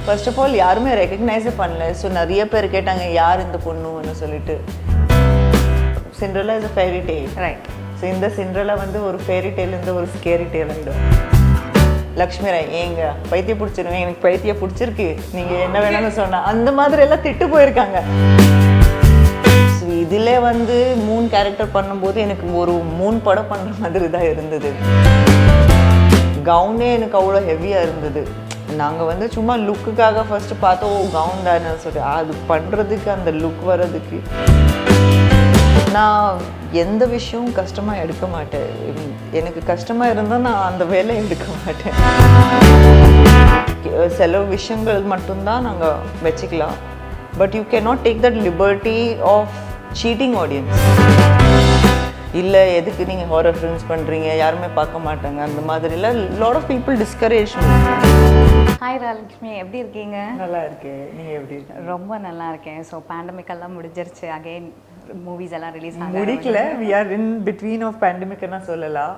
First of all யாருமே ரெக்கக்னைஸே பண்ணல. ஸோ நிறைய பேர் கேட்டாங்க யார் இந்த பொண்ணுன்னு சொல்லிட்டு. Cinderella is a fairy tale, right? So இந்த சிண்ட்ரெல்லா வந்து ஒரு ஃபேரி டேலேருந்து ஒரு ஸ்கேரி டேல் ஆகிடும். லக்ஷ்மி ராய் ஏங்க பைத்தியம் பிடிச்சிருவேன், எனக்கு பைத்தியம் பிடிச்சிருக்கு, நீங்கள் என்ன வேணும்னு சொன்னால் அந்த மாதிரி எல்லாம் திட்டு போயிருக்காங்க. ஸோ இதில் வந்து 3 கேரக்டர் பண்ணும்போது எனக்கு ஒரு 3 படம் பண்ணுற மாதிரி தான் இருந்தது. கவுனே எனக்கு அவ்வளோ ஹெவியாக இருந்தது. நாங்கள் வந்து சும்மா லுக்குக்காக ஃபஸ்ட்டு பார்த்தோம், கவுன் தானே சொல்லி அது பண்ணுறதுக்கு அந்த லுக் வர்றதுக்கு நான் எந்த விஷயமும் கஷ்டமாக எடுக்க மாட்டேன். எனக்கு கஷ்டமாக இருந்தால் நான் அந்த வேலையை எடுக்க மாட்டேன். சில விஷயங்கள் மட்டும்தான் நாங்கள் வச்சுக்கலாம். But you can not take that liberty of cheating audience. இல்லை எதுக்கு நீங்கள் ஹாரர் ஃபிலிம்ஸ் பண்ணுறீங்க, யாருமே பார்க்க மாட்டாங்க, அந்த மாதிரிலாம் lot of people discourage. Hi Rajalakshmi, எப்படி இருக்கீங்க? நல்லா இருக்கேன், நீங்கள் எப்படி இருக்கீங்க? ரொம்ப நல்லா இருக்கேன். ஸோ பேண்டமிக் எல்லாம் முடிஞ்சிருச்சு, அகைன் மூவிஸ் எல்லாம் ரிலீஸ் முடிக்கல. We are in between of பேண்டமிக்னா சொல்லலாம்.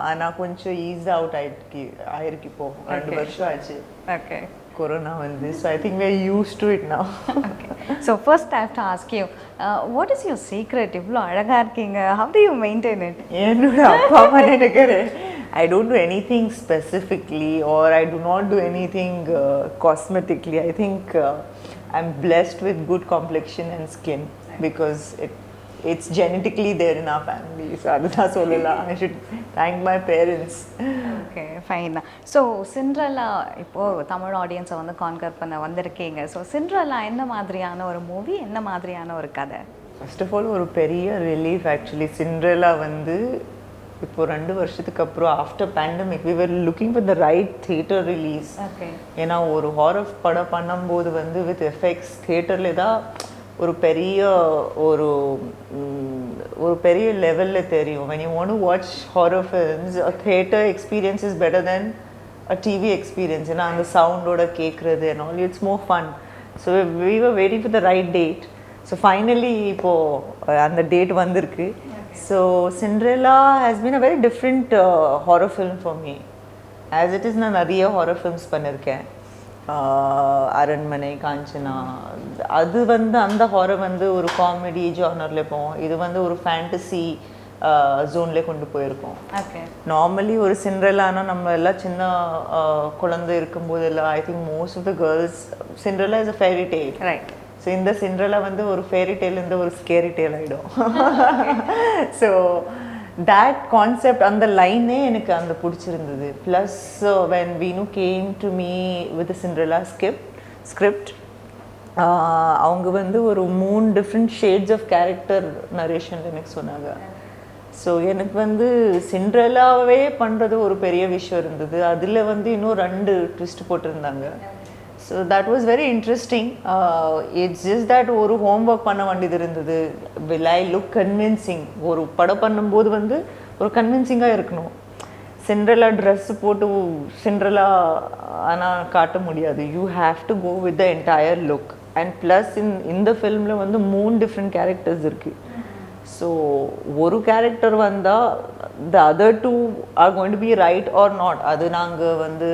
ஆனால் கொஞ்சம் ஈஸ் அவுட் ஆயிருக்கு இப்போ 2 வருஷம் ஆச்சு. ஓகே, கொரோனா வந்து. So I think we are used to it now. Okay. So first I have to ask you, what is your secret? இவ்வளோ அழகாக இருக்கீங்க, how do you maintain it? என்னோட அப்பா அம்மா நினைக்கிறேன் I don't do anything specifically or I do not do anything cosmetically. I think I'm blessed with good complexion and skin because it's genetically there in our family. So adha solala, I should thank my parents. Okay, fine. So Cinderella இப்போது தமிழ் ஆடியன்ஸை வந்து conquer பண்ண வந்திருக்கீங்க. So Cinderella என்ன மாதிரியான ஒரு movie, என்ன மாதிரியான ஒரு கதை? ஃபர்ஸ்ட் ஆஃப் ஆல் ஒரு பெரிய ரிலீஃப் ஆக்சுவலி. சிண்ட்ரெல்லா வந்து இப்போ 2 வருஷத்துக்கு அப்புறம் after pandemic we were looking for the right theatre release. ஏன்னா ஒரு ஹாரர் படம் பண்ணும்போது வந்து வித் எஃபெக்ட்ஸ் தியேட்டரில் தான் ஒரு பெரிய லெவலில் தெரியும். when you want to watch horror films, a theater experience is better than a TV experience. ஏன்னா அந்த சவுண்டோட கேட்குறது and all, it's more fun. So we were waiting for the right date. So finally இப்போது அந்த date வந்திருக்கு. So Cinderella has been a very different horror film for me. As it is நான் நிறைய horror films பண்ணியிருக்கேன். அரண்மனை, காஞ்சனா, அது வந்து அந்த ஹாரர் வந்து ஒரு காமெடி ஜானரில் போவோம். இது வந்து ஒரு ஃபேண்டசி ஜோன்லேயே கொண்டு போயிருக்கோம். நார்மலி ஒரு சிண்ட்ரெல்லானா நம்ம எல்லாம் சின்ன குழந்தை இருக்கும்போது எல்லாம் I think most of the girls Cinderella is a fairy tale, right? So இந்த சிண்ட்ரெல்லா வந்து ஒரு ஃபேரி டேலேருந்து ஒரு ஸ்கேரி டேல் ஆகிடும். ஸோ that concept அந்த லைனே எனக்கு அந்த பிடிச்சிருந்தது. Plus when Veenu came to me with Cinderella script அவங்க வந்து ஒரு 3 different shades of character narration எனக்கு சொன்னாங்க. ஸோ எனக்கு வந்து சிண்ட்ரெல்லாவே பண்ணுறது ஒரு பெரிய விஷயம் இருந்தது. அதில் வந்து இன்னும் 2 ட்விஸ்ட் போட்டிருந்தாங்க. So that was very interesting. It's just that ஒரு ஹோம்ஒர்க் பண்ண வேண்டியது இருந்தது. Will I look convincing? ஒரு படம் பண்ணும்போது வந்து ஒரு கன்வின்சிங்காக இருக்கணும். சிண்ட்ரெல்லா ட்ரெஸ் போட்டு சிண்ட்ரெல்லா ஆனால் காட்ட முடியாது. You have to go with the entire look. And plus இந்த ஃபில்மில் வந்து 3 டிஃப்ரெண்ட் கேரக்டர்ஸ் இருக்குது. ஸோ ஒரு கேரக்டர் வந்தால் the other 2 are going to be right or not. அது நாங்கள் வந்து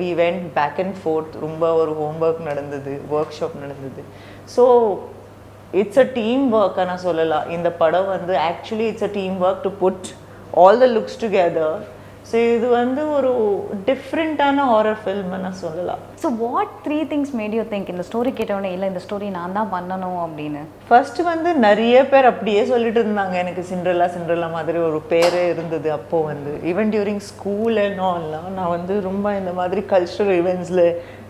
we went back and forth. ரொம்ப ஒரு ஹோம்ஒர்க் நடந்தது, ஒர்க் ஷாப் நடந்தது. ஸோ இட்ஸ் அ டீம் ஒர்க்காக நான் சொல்லலாம். இந்த படம் வந்து actually it's a team work to put all the looks together. So இது வந்து ஒரு டிஃப்ரெண்ட்டான ஹாரர் ஃபில்ம்னு நான் சொல்லலாம். So what 3 things made you think இந்த ஸ்டோரி கேட்டவுடனே இல்லை இந்த ஸ்டோரி நான் தான் பண்ணணும் அப்படின்னு? ஃபர்ஸ்ட்டு வந்து நிறைய பேர் அப்படியே சொல்லிட்டு இருந்தாங்க. எனக்கு சிண்ட்ரெல்லா மாதிரி ஒரு பேரே இருந்தது அப்போது வந்து. ஈவன் டியூரிங் ஸ்கூல் எல்லாம் நான் வந்து ரொம்ப இந்த மாதிரி கல்ச்சுரல் ஈவெண்ட்ஸில்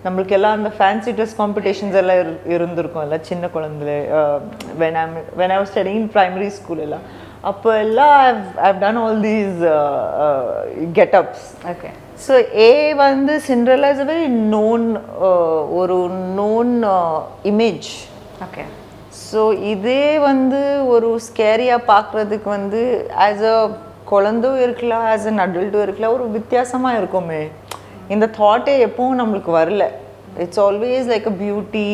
நம்மளுக்கு எல்லாம் அந்த ஃபேன்சி ட்ரெஸ் காம்படிஷன்ஸ் எல்லாம் இருந்திருக்கும் எல்லாம் சின்ன குழந்தைல. when I was studying in primary school எல்லாம் அப்போ எல்லாம் I've done all these get-ups. Okay. So வந்து Cinderella is a very known ஒரு known image. Okay. ஸோ இதே வந்து ஒரு ஸ்கேரியாக பார்க்குறதுக்கு வந்து ஆஸ் அ குழந்தையும் இருக்கலாம், ஆஸ் அன் அடல்ட்டும் இருக்கலாம், ஒரு வித்தியாசமாக இருக்குமே. இந்த தாட்டே எப்பவும் நம்மளுக்கு வரல. It's always like a beauty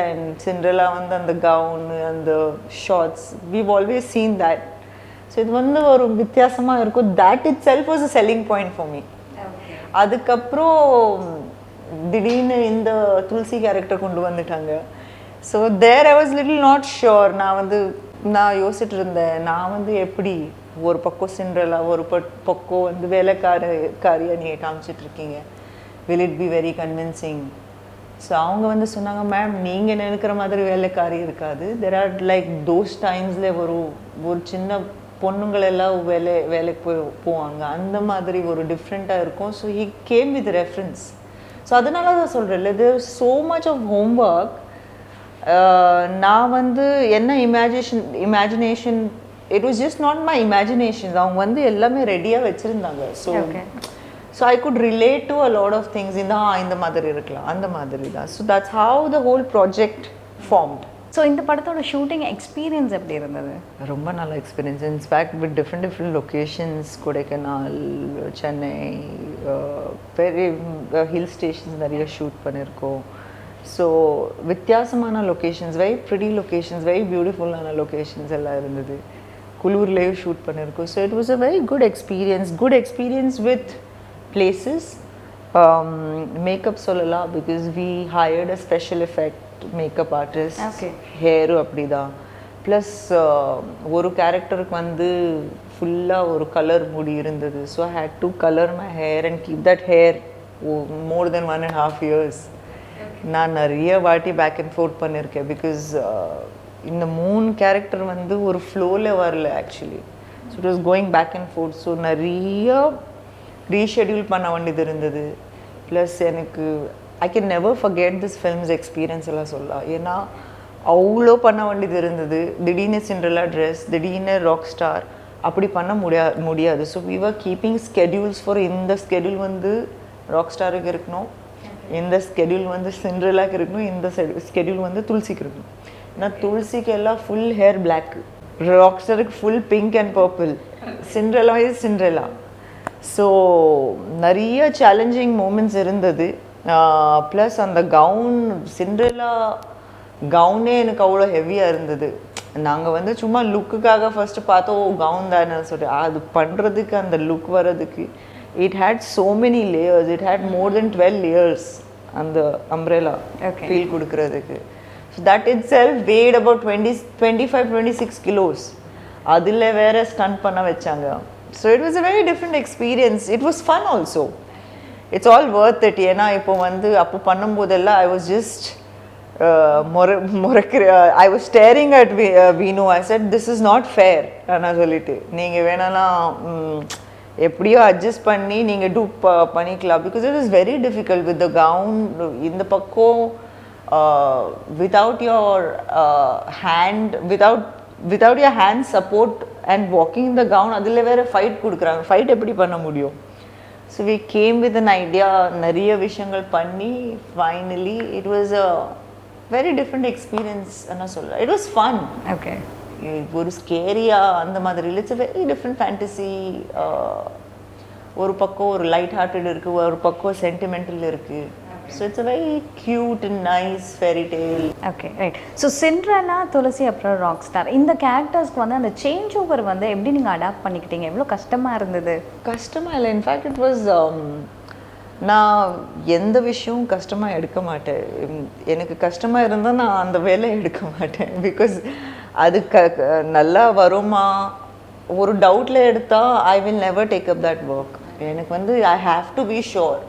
and Cinderella வந்து அந்த கவுனு அந்த shorts we've always seen that. So இது வந்து ஒரு வித்தியாசமாக இருக்கும். that itself was a selling point for me. அதுக்கப்புறம் திடீர்னு இந்த துளசி கேரக்டர் கொண்டு வந்துட்டாங்க. So there I was little not sure. நான் யோசிச்சுட்டு இருந்தேன், நான் வந்து எப்படி ஒரு பக்கம் சிண்ட்ரெல்லா, ஒரு பக்கம் வந்து வேலைக்காரியை நீங்கள் காமிச்சிட்ருக்கீங்க, will it be very convincing? So அவங்க வந்து சொன்னாங்க, மேம் நீங்கள் நினைக்கிற மாதிரி வேலைக்காரி இருக்காது. தெர் ஆர் லைக் தோஸ் டைம்ஸில் ஒரு சின்ன பொண்ணுங்களெல்லாம் வேலைக்கு போவாங்க, அந்த மாதிரி ஒரு டிஃப்ரெண்ட்டாக இருக்கும். So he came with reference. So அதனால தான் சொல்கிறேன், there so much of homework. நான் வந்து என்ன imagination, it was just not my imagination. அவங்க வந்து எல்லாமே ரெடியாக வச்சுருந்தாங்க. So I could relate to a lot of things. இந்த மாதிரி இருக்கலாம், அந்த மாதிரி தான். So that's how the whole project formed. So இந்த படத்தோட ஷூட்டிங் எக்ஸ்பீரியன்ஸ் எப்படி இருந்தது? ரொம்ப நல்ல experience. In fact with different locations, Kodaikanal, Chennai, பெரிய ஹில் ஸ்டேஷன்ஸ் நிறைய ஷூட் பண்ணியிருக்கோம். ஸோ வித்தியாசமான locations, very pretty locations, very பியூட்டிஃபுல்லான லொக்கேஷன்ஸ் எல்லாம் இருந்தது. குளூர்லேயும் ஷூட் பண்ணியிருக்கோம். So it was a very good experience with places. Makeup சொல்லலாம், because we hired a special effect makeup artist. ஹேரும் அப்படி தான். ப்ளஸ் ஒரு கேரக்டருக்கு வந்து ஃபுல்லாக ஒரு கலர் முடி இருந்தது. So I had to colour my hair and keep that hair more than 1.5 years. நான் நிறைய வாட்டி பேக் அண்ட் ஃபோர்த் பண்ணியிருக்கேன். பிகாஸ் இந்த 3 கேரக்டர் வந்து ஒரு ஃப்ளோவில் வரல actually. So it was going back and forth. So நிறைய ரீஷெடியூல் பண்ண வேண்டியது இருந்தது. ப்ளஸ் எனக்கு I can never forget this films experience எல்லாம் சொல்லலாம். ஏன்னா அவ்வளோ பண்ண வேண்டியது இருந்தது. திடீர்னு சிண்ட்ரெல்லா ட்ரெஸ், திடீர்னு ராக் ஸ்டார், அப்படி பண்ண முடியாது. So we were keeping schedules for இந்த ஸ்கெடியூல் வந்து ராக் ஸ்டாருக்கு இருக்கணும், இந்த ஸ்கெடியூல் வந்து சிண்ட்ரெல்லாக்கு இருக்கணும், இந்த ஸ்கெடியூல் வந்து துளசிக்கு இருக்கணும். ஏன்னா துளசிக்கு எல்லாம் ஃபுல் ஹேர் பிளாக், ராக் ஸ்டாருக்கு full pink and purple, Cinderella is Cinderella. So நிறைய சேலஞ்சிங் மூமெண்ட்ஸ் இருந்தது. ப்ளஸ் அந்த சிண்ட்ரெல்லா கவுனே எனக்கு அவ்வளோ ஹெவியாக இருந்தது. நாங்கள் வந்து சும்மா லுக்குக்காக ஃபஸ்ட்டு பார்த்தோம், கவுன் தானே சொல்லிட்டு அது பண்ணுறதுக்கு, அந்த லுக் வர்றதுக்கு it had so many layers. It had more than 12 layers அந்த umbrella feel கொடுக்கிறதுக்கு. So that itself weighed about 25-26 kilos. அதில் வேற ஸ்டண்ட் பண்ண வச்சாங்க. So it was a very different experience. It was fun also. It's all worth it. ஏன்னா இப்போ வந்து அப்போ பண்ணும்போதெல்லாம் I was just I was staring at Veenu. I said this is not fair. நான் சொல்லிட்டு நீங்கள் வேணாலாம் எப்படியோ அட்ஜஸ்ட் பண்ணி நீங்கள் பண்ணிக்கலாம். Because it is very difficult with the gown. இந்த பக்கம் without your hand, without your hand support and walking the gown, அதில் வேறு ஃபைட் கொடுக்குறாங்க. ஃபைட் எப்படி பண்ண முடியும்? So we came with an idea, நிறைய விஷயங்கள் பண்ணி finally it was a very different experience. என்ன சொல்ல, இட் வாஸ் ஃபன். ஓகே, ஒரு ஸ்கேரியா அந்த மாதிரி இல்லை. It's very different fantasy. ஒரு பக்கம் ஒரு லைட் ஹார்ட்டட் இருக்குது, ஒரு பக்கம் சென்டிமெண்டல் இருக்குது. So it's a very cute and nice fairy tale. Okay, right. So Cinderella, Tulasi, அப்புறம் ராக் ஸ்டார், இந்த கேரக்டர்ஸ்க்கு வந்து அந்த சேஞ்ச் ஓவர் வந்து எப்படி நீங்கள் அடாப்ட் பண்ணிக்கிட்டீங்க? எவ்வளோ கஷ்டமாக இருந்தது? கஷ்டமாக இல்லை. இன்ஃபேக்ட் இட் வாஸ், நான் எந்த விஷயமும் கஷ்டமாக எடுக்க மாட்டேன். எனக்கு கஷ்டமாக இருந்தால் நான் அந்த வேலையை எடுக்க மாட்டேன். பிகாஸ் அது நல்லா வருமா ஒரு டவுட்டில் எடுத்தால் I will never take up that work. எனக்கு வந்து I have to be sure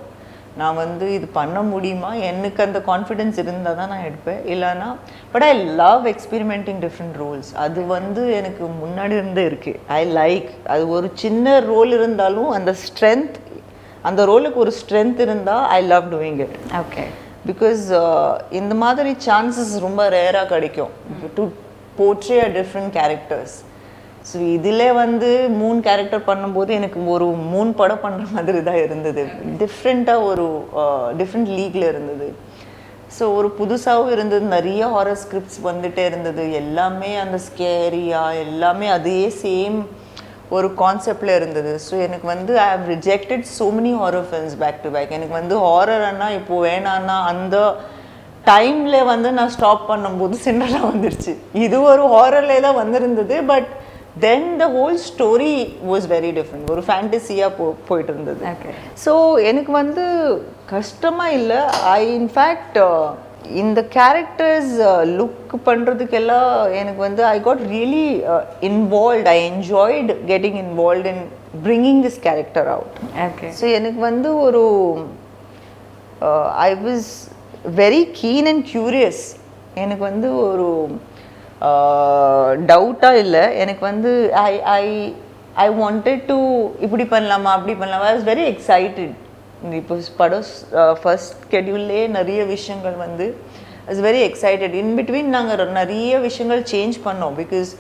நான் வந்து இது பண்ண முடியுமா, எனக்கு அந்த கான்ஃபிடென்ஸ் இருந்தால் தான் நான் எடுப்பேன். இல்லைனா but I love experimenting different roles. அது வந்து எனக்கு முன்னாடி இருந்தே இருக்குது. ஐ லைக் அது ஒரு சின்ன ரோல் இருந்தாலும் அந்த ஸ்ட்ரென்த், அந்த ரோலுக்கு ஒரு ஸ்ட்ரென்த் இருந்தால் I love doing it. Okay, because இந்த மாதிரி சான்சஸ் ரொம்ப ரேராக கிடைக்கும் to portray a different characters. So இதில் வந்து 3 கேரக்டர் பண்ணும்போது எனக்கு ஒரு 3 படம் பண்ணுற மாதிரி தான் இருந்தது. டிஃப்ரெண்ட்டாக ஒரு டிஃப்ரெண்ட் லீக்ல இருந்தது. ஸோ ஒரு புதுசாகவும் இருந்தது. நிறைய ஹாரர் ஸ்கிரிப்ட்ஸ் வந்துகிட்டே இருந்தது. எல்லாமே அந்த ஸ்கேரியாக எல்லாமே அதே சேம் ஒரு கான்செப்டில் இருந்தது. ஸோ எனக்கு வந்து I have rejected so many horror films back to back. எனக்கு வந்து ஹாரர்னா இப்போது வேணான்னா அந்த டைமில் வந்து நான் ஸ்டாப் பண்ணும்போது சிண்ட்ரெல்லா வந்துடுச்சு. இது ஒரு ஹாரர்லே தான் வந்திருந்தது. But then the whole story was very different. ஒரு ஃபேண்டசியாக போயிட்டு இருந்தது. ஸோ எனக்கு வந்து கஷ்டமாக இல்லை. ஐ இன்ஃபேக்ட் இந்த கேரக்டர்ஸ் லுக் பண்ணுறதுக்கெல்லாம் எனக்கு வந்து I got really involved. I enjoyed getting involved in bringing this character out. Okay. So எனக்கு வந்து ஒரு I was very keen and curious. எனக்கு வந்து ஒரு டவுட்டாக இல்லை. எனக்கு வந்து I wanted to இப்படி பண்ணலாமா அப்படி பண்ணலாமா. I was very excited. இப்போ படம் ஃபர்ஸ்ட் ஸ்கெடியூல்லே நிறைய விஷயங்கள் வந்து I was very excited. In between நாங்கள் நிறைய விஷயங்கள் சேஞ்ச் பண்ணோம். பிகாஸ்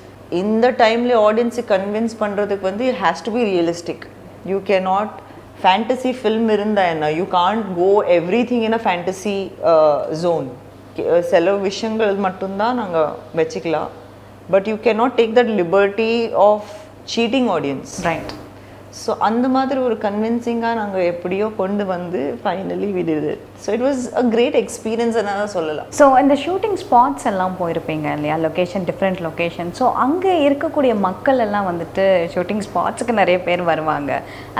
இந்த டைம்ல ஆடியன்ஸை கன்வின்ஸ் பண்ணுறதுக்கு வந்து it has to be realistic. You cannot fantasy film இருந்தா என்ன, you can't go everything in a fantasy zone. சில விஷயங்கள் மட்டும்தான் நாங்கள் வச்சுக்கலாம். But you cannot take that liberty of cheating audience. Right. So அந்த மாதிரி ஒரு கன்வின்சிங்காக நாங்கள் எப்படியோ கொண்டு வந்து finally we did it. So it was a great experience தான் சொல்லலாம். ஸோ இந்த ஷூட்டிங் ஸ்பாட்ஸ் எல்லாம் போயிருப்பீங்க இல்லையா, லொக்கேஷன், டிஃப்ரெண்ட் லொக்கேஷன். ஸோ அங்கே இருக்கக்கூடிய மக்கள் எல்லாம் வந்துட்டு ஷூட்டிங் ஸ்பாட்ஸுக்கு நிறைய பேர் வருவாங்க.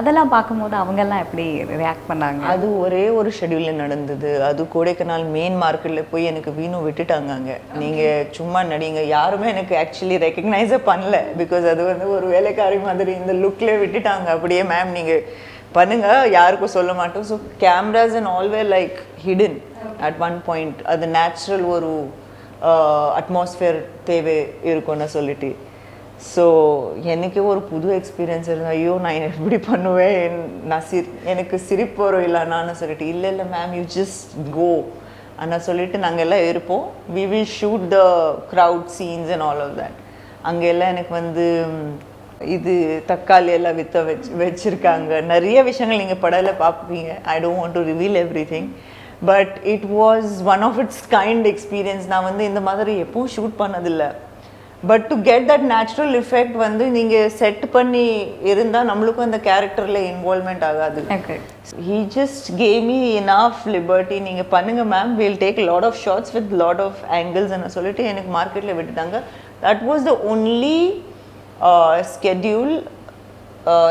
அதெல்லாம் பார்க்கும்போது அவங்கெல்லாம் எப்படி ரியாக்ட் பண்ணாங்க? அது ஒரே ஒரு ஷெடியூலில் நடந்தது. அது கோடைக்கானல் மெயின் மார்க்கெட்டில் போய் எனக்கு வீணும் விட்டுட்டாங்க. அங்கே நீங்கள் சும்மா நடிங்க, யாருமே எனக்கு ஆக்சுவலி ரெக்கக்னைஸே பண்ணல. பிகாஸ் அது வந்து ஒரு வேலைக்காரி மாதிரி இந்த லுக்லேயே விட்டுட்டாங்க. அப்படியே மேம் நீங்கள் பண்ணுங்க, யாருக்கும் சொல்ல மாட்டோம். So cameras and all were like hidden at one point. அது நேச்சுரல் ஒரு அட்மாஸ்ஃபியர் தேவை இருக்கும்னு சொல்லிட்டு. ஸோ எனக்கு ஒரு புது எக்ஸ்பீரியன்ஸ் இருந்தது. ஐயோ நான் எப்படி பண்ணுவேன், எனக்கு சிரிப்பு வரும் இல்லைன்னு சொல்லிட்டு. இல்லை இல்லை மேம், யூ ஜஸ்ட் கோ ஆனால் சொல்லிட்டு நாங்கள் எல்லாம் இருப்போம். We will shoot the crowd scenes and all of that. அங்கெல்லாம் எனக்கு வந்து இது தக்காளி எல்லாம் வச்சுருக்காங்க. நிறைய விஷயங்கள் நீங்கள் படத்தில் பார்ப்பீங்க. I don't want to reveal everything. But it was one of its kind experience. நான் வந்து இந்த மாதிரி எப்பவும் ஷூட் பண்ணதில்லை. But to get that natural effect வந்து நீங்கள் செட் பண்ணி இருந்தால் நம்மளுக்கும் அந்த கேரக்டரில் இன்வால்வ்மெண்ட் ஆகாது. He just gave me enough liberty. நீங்கள் பண்ணுங்கள் ma'am, will take lot of shots with lot of ஆங்கிள்ஸ்ன்னு சொல்லிட்டு எனக்கு மார்க்கெட்டில் விட்டுட்டாங்க. That was the only schedule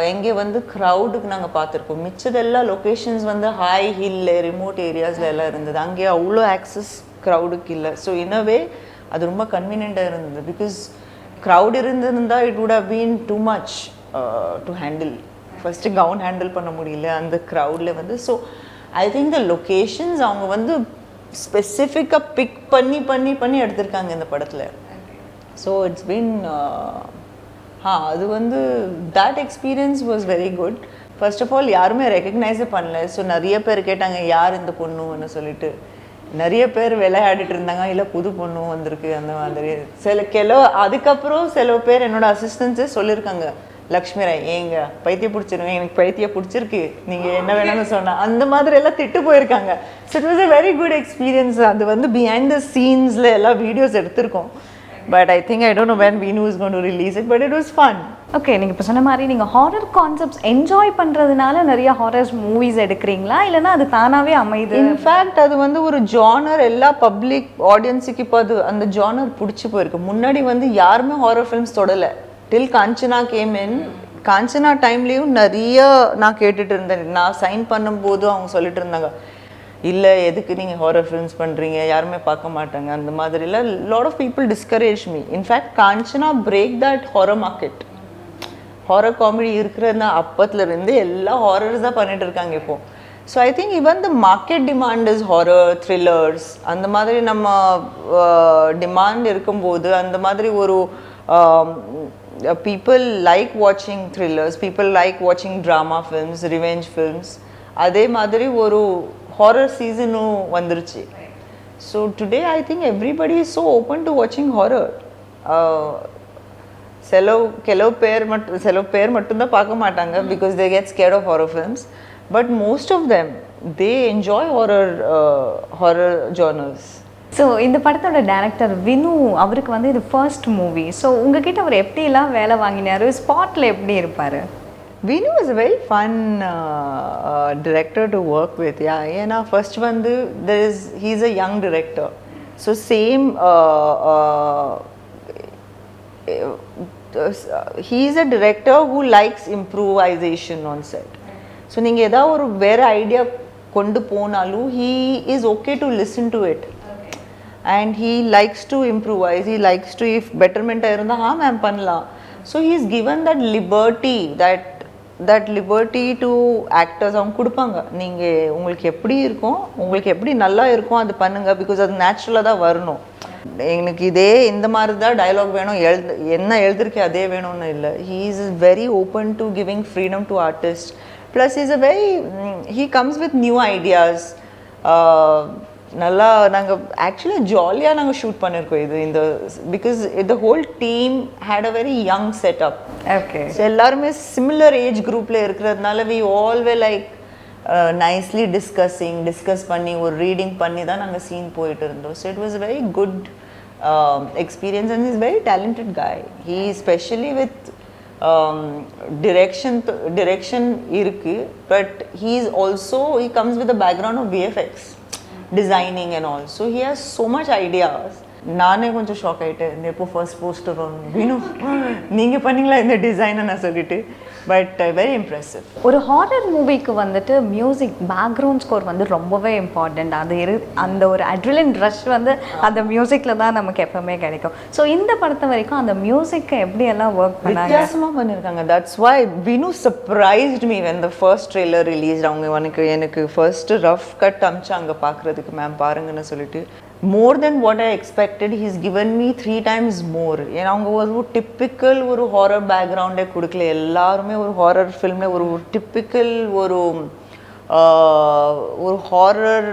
எங்கே வந்து க்ரௌடுக்கு நாங்கள் பார்த்துருக்கோம். மிச்சதெல்லாம் லொக்கேஷன்ஸ் வந்து ஹை ஹில்ல, ரிமோட் ஏரியாஸில் எல்லாம் இருந்தது. அங்கே அவ்வளோ ஆக்சஸ் க்ரௌடுக்கு இல்லை. ஸோ இனவே அது ரொம்ப கன்வீனியண்ட்டாக இருந்தது. பிகாஸ் க்ரௌட் இருந்திருந்தால் it would have been too much to handle. First gown handle பண்ண முடியல அந்த க்ரௌடில் வந்து. So I think the locations அவங்க வந்து ஸ்பெசிஃபிக்காக பிக் பண்ணி பண்ணி பண்ணி எடுத்திருக்காங்க இந்த படத்தில். ஸோ இட்ஸ் பீன் அது வந்து that experience was very good. First of all யாருமே ரெக்கக்னைஸே பண்ணல. ஸோ நிறைய பேர் கேட்டாங்க யார் இந்த பொண்ணுன்னு சொல்லிட்டு. நிறைய பேர் விளையாடிட்டு இருந்தாங்க, இல்லை புது பொண்ணு வந்திருக்கு அந்த மாதிரி. அதுக்கப்புறம் சில பேர் என்னோட அசிஸ்டன்ஸே சொல்லியிருக்காங்க, லக்ஷ்மி ராய் ஏங்க பைத்தியம் பிடிச்சிருங்க, எனக்கு பைத்தியம் பிடிச்சிருக்கு, நீங்கள் என்ன வேணும்னு சொன்னால் அந்த மாதிரி எல்லாம் திட்டு போயிருக்காங்க. So it was a very good experience. அது வந்து பிஹைண்ட் த சீன்ஸில் எல்லாம் வீடியோஸ் எடுத்திருக்கோம். But I think I don't know when Veenu is going to release it, but it was fun. Okay, நீங்க இப்ப சொன்ன மாதிரி நீங்க ஹாரர் கான்செப்ட்ஸ் என்ஜாய் பண்றதுனால நிறைய ஹாரர் மூவிஸ் எடுக்கிறீங்களா, இல்லனா அது தானாவே அமையுது? இன்ஃபேக்ட் அது வந்து ஒரு ஜானர், எல்லா பப்ளிக் ஆடியன்ஸுக்கு இப்போ அது அந்த ஜானர் பிடிச்சி போயிருக்கு. முன்னாடி வந்து யாருமே ஹாரர் ஃபிலிம்ஸ் தொடலை. டில் காஞ்சனா கேம் இன். காஞ்சனா டைம்லேயும் நிறைய நான் கேட்டுட்டு இருந்தேன். நான் சைன் பண்ணும்போது அவங்க சொல்லிட்டு இருந்தாங்க, இல்லை எதுக்கு நீங்கள் ஹாரர் ஃபிலிம்ஸ் பண்ணுறீங்க, யாருமே பார்க்க மாட்டாங்க அந்த மாதிரிலாம். Lot of people discourage me. In fact Kanchana break that horror market. Horror comedy இருக்கிறது அப்பத்துலேருந்து எல்லா ஹாரர்ஸ் தான் பண்ணிட்டு இருக்காங்க இப்போது. So I think even the market demand is horror thrillers. அந்த மாதிரி நம்ம டிமாண்ட் இருக்கும்போது அந்த மாதிரி ஒரு பீப்புள் லைக் வாட்சிங் த்ரில்லர்ஸ், பீப்புள் லைக் வாட்சிங் ட்ராமா ஃபில்ம்ஸ், ரிவெஞ்ச் ஃபில்ம்ஸ். அதே மாதிரி ஒரு ஹாரர் சீசனும் வந்துருச்சு. So today I think everybody is so open to வாட்சிங் ஹாரர். சில பேர் மட்டும்தான் பார்க்க மாட்டாங்க because they get scared of horror films. But most of them they enjoy horror genres. So இந்த படத்தோட டைரக்டர் வினு, அவருக்கு வந்து இது ஃபர்ஸ்ட் மூவி. ஸோ உங்ககிட்ட அவர் எப்படிலாம் வேலை வாங்கினார், ஸ்பாட்டில் எப்படி இருப்பார்? Venu is a very fun director to work with. Yeah, ஏன்னா ஃபர்ஸ்ட் வந்து he's a young director. So same he is a director who likes improvisation on set. So நீங்கள் ஏதாவது ஒரு வேறு ஐடியா கொண்டு போனாலும் he is okay to listen to it. And he likes to improvise, he likes to, if betterment இருந்தால் ma'am பண்ணலாம். So he is given that liberty, that liberty to actors. அவங்க கொடுப்பாங்க, நீங்கள் உங்களுக்கு எப்படி இருக்கும், உங்களுக்கு எப்படி நல்லா இருக்கும் அது பண்ணுங்க, பிகாஸ் அது நேச்சுரலாக தான் வரணும். எனக்கு இதே இந்த மாதிரி தான் டயலாக் வேணும், என்ன எழுதிருக்கே அதே வேணும்னு இல்லை. he is very open to giving freedom to artists. Plus he is a very, he comes with new ideas. நல்லா நாங்கள் ஆக்சுவலாக ஜாலியாக நாங்கள் ஷூட் பண்ணியிருக்கோம் இது இந்த, because the whole team had a very young setup. Okay. So எல்லாருமே similar age குரூப்பில் இருக்கிறதுனால we all were like nicely discuss பண்ணி ஒரு ரீடிங் பண்ணி தான் நாங்கள் சீன் போயிட்டு இருந்தோம். So it was very good experience and is very talented guy. He specially with direction இருக்குது, but he is also, he comes with a background of VFX designing and all, so he has so much ideas. நானே கொஞ்சம் shock ஆகிட்டேன் எப்போ first poster வேணும் நீங்கள் பண்ணீங்களா இந்த டிசைனை நான் சொல்லிட்டு, பட் வெரி இம்ப்ரெசிவ். ஒரு ஹாரர் மூவிக்கு வந்துட்டு மியூசிக் பேக்ரவுண்ட் ஸ்கோர் வந்து ரொம்பவே இம்பார்ட்டண்ட். அது அந்த ஒரு அட்ரிலின் ரஷ் வந்து அந்த மியூசிக்கில் தான் நமக்கு எப்பவுமே கிடைக்கும். ஸோ இந்த படத்தை வரைக்கும் அந்த மியூசிக்கை எப்படியெல்லாம் ஒர்க் பண்ணாங்க, வித்தியாசமாக பண்ணியிருக்காங்க. That's why Vinu surprised me when the first trailer release. அவங்க எனக்கு ஃபர்ஸ்ட்டு ரஃப் கட் அமிச்சாங்க பார்க்குறதுக்கு, மேம் பாருங்கன்னு சொல்லிட்டு. more than what I expected, he's given me 3 times more. ஏன்னா அவங்க ஒரு டிப்பிக்கல் ஒரு ஹாரர் பேக்ரவுண்டே கொடுக்கல. எல்லாருமே ஒரு ஹாரர் ஃபில்மில் ஒரு டிப்பிக்கல் ஒரு ஹாரர்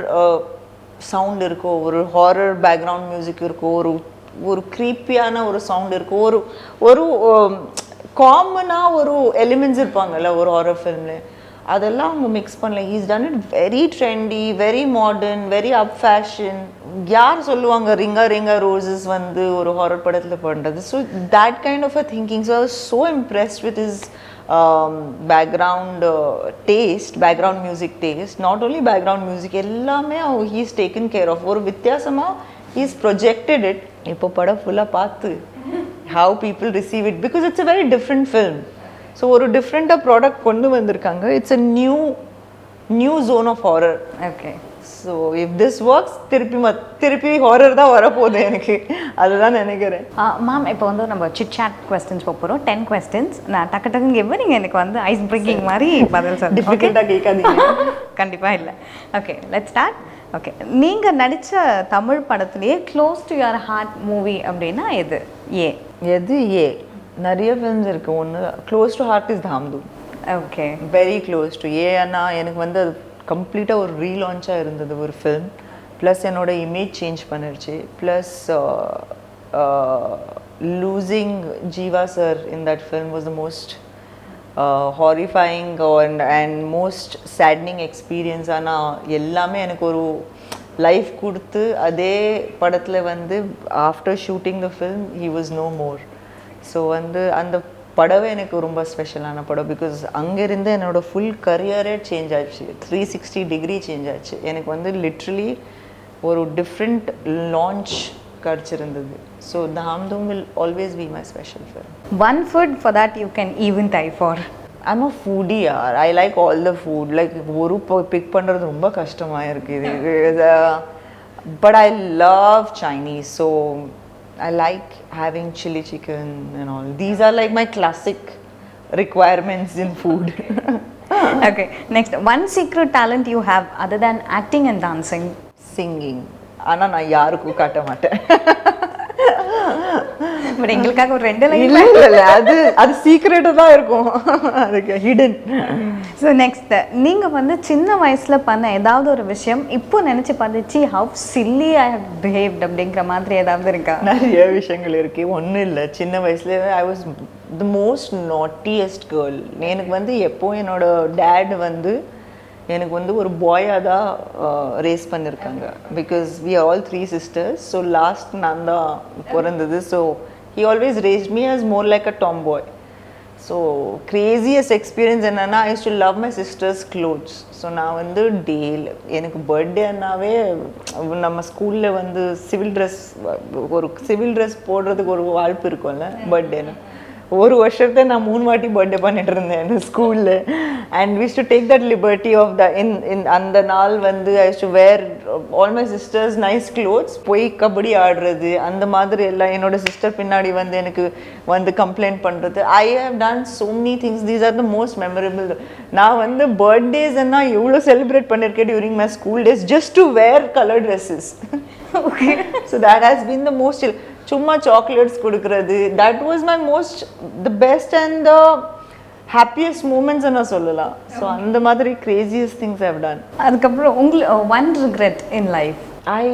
சவுண்ட் இருக்கும், ஒரு ஹாரர் பேக்ரவுண்ட் மியூசிக் இருக்கும், ஒரு க்ரீப்பியான ஒரு சவுண்ட் இருக்கும், ஒரு காமனாக ஒரு எலிமெண்ட்ஸ் இருப்பாங்கல்ல ஒரு ஹாரர் ஃபில்மில், அதெல்லாம் அவங்க மிக்ஸ் பண்ணல. He's done it very trendy, very modern, very up fashion. யார் சொல்லுவாங்க ரிங்கா ரோசஸ் வந்து ஒரு ஹாரர் படத்தில் பண்ணுறது? So that kind of a thinking. So I was so impressed with his background taste, background music taste. Not only background music, எல்லாமே he's taken care of. ஒரு வித்தியாசமாக he's projected it. இப்போ படம் ஃபுல்லாக பார்த்து how people receive it, because it's a very different film. So ஒரு டிஃப்ரெண்ட்டாக product கொண்டு வந்திருக்காங்க. It's a new zone of horror. Okay. So if this works திருப்பி ஹாரர் தான் வரப்போகுது எனக்கு, அதுதான் நினைக்கிறேன். மேம் இப்போ வந்து நம்ம சிட் சாட் கொஸ்டின்ஸ் போகிறோம். 10 questions நான் டக்குன்னு கேட்பேன், நீங்கள் எனக்கு வந்து ஐஸ் பிரேக்கிங் மாதிரி பதில் சொல்லுங்கள். டிஃபிகல்ட்டாக கேட்காதீங்க. கண்டிப்பாக இல்லை. Okay, let's start. ஓகே, நீங்கள் நடித்த தமிழ் படத்துலேயே close to your heart movie அப்படின்னா எது? எது? நிறைய ஃபிலிம்ஸ் இருக்குது. ஒன்று close to heart is Dhaam Dhoom. Okay, very close to. ஏன்னா எனக்கு வந்து அது கம்ப்ளீட்டாக ஒரு ரீலான்ச்சாக இருந்தது ஒரு ஃபில்ம். ப்ளஸ் என்னோடய இமேஜ் சேஞ்ச் பண்ணிருச்சு. Plus losing Jeeva sir in that film was the most horrifying and most saddening experience. ஆனால் எல்லாமே எனக்கு ஒரு லைஃப் கொடுத்து, அதே படத்தில் வந்து after shooting the film he was no more. So வந்து அந்த படவே எனக்கு ரொம்ப ஸ்பெஷலான படம். பிகாஸ் அங்கேருந்து என்னோடய ஃபுல் கரியரே சேஞ்ச் ஆச்சு, 360 டிகிரி சேஞ்ச் ஆச்சு. எனக்கு வந்து லிட்ரலி ஒரு டிஃப்ரெண்ட் லான்ச் கிடச்சிருந்தது. So Dhaam Dhoom will always be my special film. One food for that you can even die for. I'm a foodie யார். I like all the food. Like ஒரு pick பண்ணுறது ரொம்ப கஷ்டமாக இருக்குது. But I love Chinese. So I like having chili chicken and all. These are like my classic requirements in food. Okay, next, one secret talent you have other than acting and dancing? Singing. ஆனா நான் யாருக்கும் காட்ட மாட்டேன். But எங்களுக்காக ஒரு 2 line. இல்ல அது சீக்ரெட்டா தான் இருக்கும், அதுக்கு ஹிடன். ஸோ நெக்ஸ்ட், நீங்க வந்து சின்ன வயசுல பண்ண ஏதாவது ஒரு விஷயம் இப்போ நினைச்சு பார்த்துச்சு how silly I have behaved அப்படிங்கிற மாதிரி ஏதாவது இருக்கா? நிறைய விஷயங்கள் இருக்கு. ஒன்றும் இல்லை, சின்ன வயசுல I was the most naughtiest girl. எனக்கு வந்து எப்போ என்னோட டேட் வந்து எனக்கு வந்து ஒரு பாயாக தான் ரேஸ் பண்ணியிருக்காங்க. Because we are all 3 sisters. So last நான் தான் பிறந்தது. So he always raised me as more like a tomboy. So craziest experience என்னென்னா, I used to love my sisters clothes. So நான் வந்து எனக்கு பர்த்டேன்னாவே நம்ம ஸ்கூலில் வந்து சிவில் ட்ரெஸ் போடுறதுக்கு ஒரு வாய்ப்பு இருக்கும்ல பர்த்டேன்னு. ஒரு வருஷத்தை நான் 3 வாட்டி பர்த்டே பண்ணிட்டு இருந்தேன் ஸ்கூலில். And we do take that liberty of the அந்த நாள் வந்து I do wear all my sisters nice clothes, போய் கபடி ஆடுறது அந்த மாதிரி எல்லாம். என்னோட சிஸ்டர் பின்னாடி வந்து எனக்கு வந்து கம்ப்ளைண்ட் பண்ணுறது. I have done so many things. These are the most memorable. நான் வந்து பர்த்டேஸ் என்ன எவ்வளோ செலிப்ரேட் பண்ணியிருக்கேன் during my school days just to wear colored dresses. Okay. So that has been the most. சும்மா சாக்லேட்ஸ் கொடுக்கறது, that was my most the best and the happiest moments நான் சொல்லலாம். So அந்த மாதிரி craziest things I have done. அதுக்கப்புறம் உங்களுக்கு one regret in life? I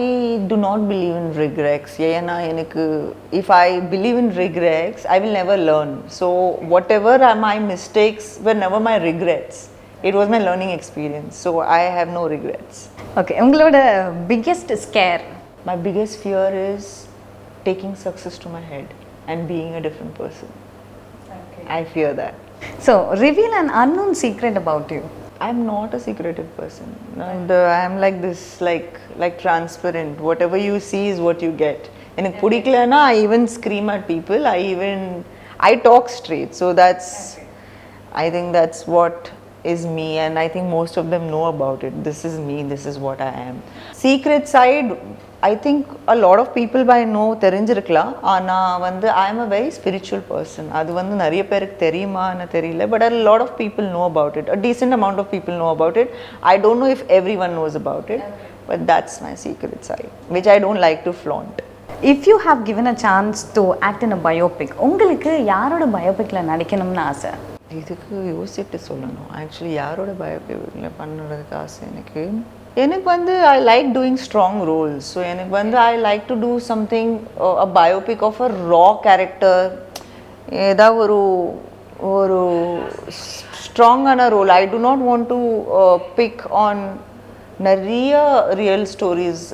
do not believe in regrets. ஏன்னா எனக்கு if I believe in regrets I will never learn. So whatever are my mistakes were never my regrets. It was my learning experience. So I have no regrets. Okay, உங்களோட biggest scare? My biggest fear is taking success to my head and being a different person. Okay. I fear that. So reveal an unknown secret about you. I'm not a secretive person. And I'm like this, like transparent. Whatever you see is what you get. எனக்கு பிடிக்கலனா I even scream at people. I talk straight. So that's, I think that's what is me, and I think most of them know about it. This is me, this is what I am. Secret side, I think a lot of people by know தெரிஞ்சிருக்கலாம். ஆனால் வந்து I am a very spiritual person. அது வந்து நிறைய பேருக்கு தெரியுமான்னு தெரியல, but a lot of people know about it. A decent amount of people know about it. I don't know if everyone knows about it, but that's my secret side, which I don't like to flaunt. If you have given a chance to act in a biopic, உங்களுக்கு யாரோட பயோபிக்ல நடிக்கணும்னு ஆசை? இதுக்கு யோசிச்சுட்டு சொல்லணும். Actually யாரோட பயோபிக்ல பண்ணுறதுக்கு ஆசை எனக்கு வந்து I like doing strong roles. So எனக்கு வந்து I like to do something, a biopic of a raw character. ஏதாவது ஒரு ஸ்ட்ராங்கான role. I do not want to pick on நிறைய ரியல் ஸ்டோரிஸ்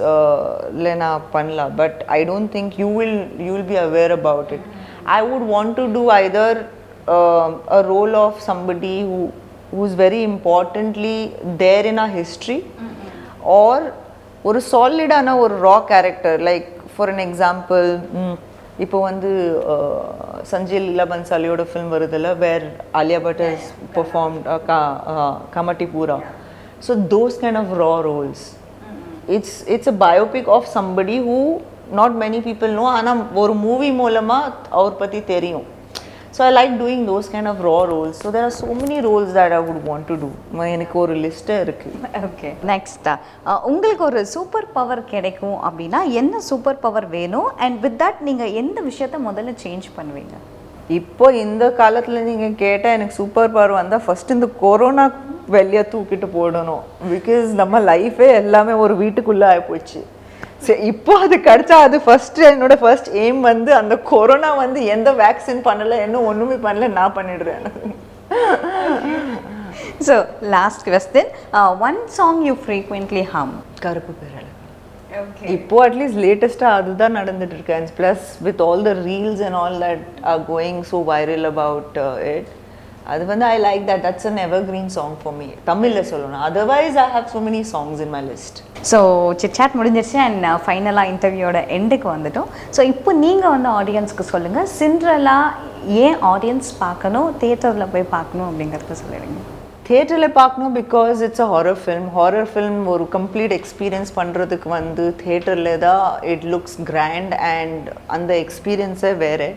நான் பண்ணலாம், but I don't think you will be aware about it. I would want to do either a role of somebody who's very importantly there in our history, or ஒரு சாலிடான ஒரு raw character. Like for an example, இப்போ வந்து சஞ்சய் லீலா பன்சாலியோட film வருதுல்ல, where Alia Bhatt has performed Kamathipura. So those kind of raw roles. It's a biopic of somebody who not many people know, ஆனால் ஒரு movie மூலமாக அவர் பற்றி தெரியும். So I like doing those kind of raw roles. So there are so many roles that I would want to do. எனக்கு ஒரு லிஸ்ட்டே இருக்குது. Okay, next உங்களுக்கு ஒரு சூப்பர் பவர் கிடைக்கும் அப்படின்னா என்ன சூப்பர் பவர் வேணும்? அண்ட் வித் தட் நீங்கள் எந்த விஷயத்த முதல்ல சேஞ்ச் பண்ணுவீங்க? இப்போ இந்த காலத்தில் நீங்கள் கேட்டால் எனக்கு சூப்பர் பவர் வந்தால் ஃபஸ்ட் இந்த கொரோனா வெளியே தூக்கிட்டு போடணும். பிகாஸ் நம்ம லைஃபே எல்லாமே ஒரு வீட்டுக்குள்ளே ஆகிப்போச்சு. சரி, இப்போ அது கிடைச்சா அது என்னோட ஃபர்ஸ்ட் எய்ம் வந்து அந்த கொரோனா வந்து எந்த வேக்சின் பண்ணலை, இன்னும் ஒன்றுமே பண்ணல, நான் பண்ணிடுறேன். So last question, one song you frequently hum? கருப்பு பேரலை. இப்போ அட்லீஸ்ட் லேட்டஸ்ட்டாக அதுதான் நடந்துட்டு இருக்கு. And plus with all the reels and all that are going so viral about it, அது வந்து I like that. That's an evergreen song for me. தமிழில் சொல்லணும். Otherwise I have so many songs in my list. So chitchat முடிஞ்சிருச்சு and ஃபைனலாக இன்டர்வியூட எண்டுக்கு வந்துட்டோம். So இப்போ நீங்கள் வந்து ஆடியன்ஸ்க்கு சொல்லுங்கள், சிண்ட்ரெல்லா ஏன் ஆடியன்ஸ் பார்க்கணும், தியேட்டரில் போய் பார்க்கணும் அப்படிங்கிறத சொல்லிடுங்க. தியேட்டரில் பார்க்கணும் because it's a horror film. Horror film ஒரு கம்ப்ளீட் எக்ஸ்பீரியன்ஸ் பண்ணுறதுக்கு வந்து தியேட்டரில் தான் இட் லுக்ஸ் கிராண்ட் அண்ட் அந்த எக்ஸ்பீரியன்ஸே வேறு.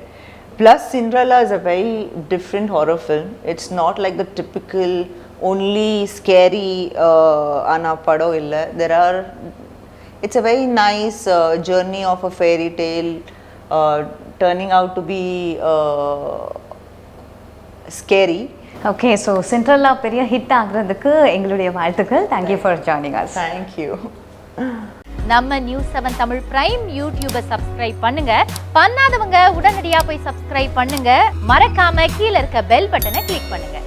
Plus Cinderella is a very different horror film. It's not like the typical only scary ana pado illa. It's a very nice journey of a fairy tale turning out to be scary. Okay, so Cinderella பெரிய hit ஆகுறதுக்கு எங்களுடைய வாழ்த்துக்கள். Thank you for joining us. Thank you. நம்ம news 7 Tamil prime யூடியூபை subscribe பண்ணுங்க. பண்ணாதவங்க உடனடியா போய் subscribe பண்ணுங்க. மறக்காம கீழ இருக்க பெல் பட்டனை கிளிக் பண்ணுங்க.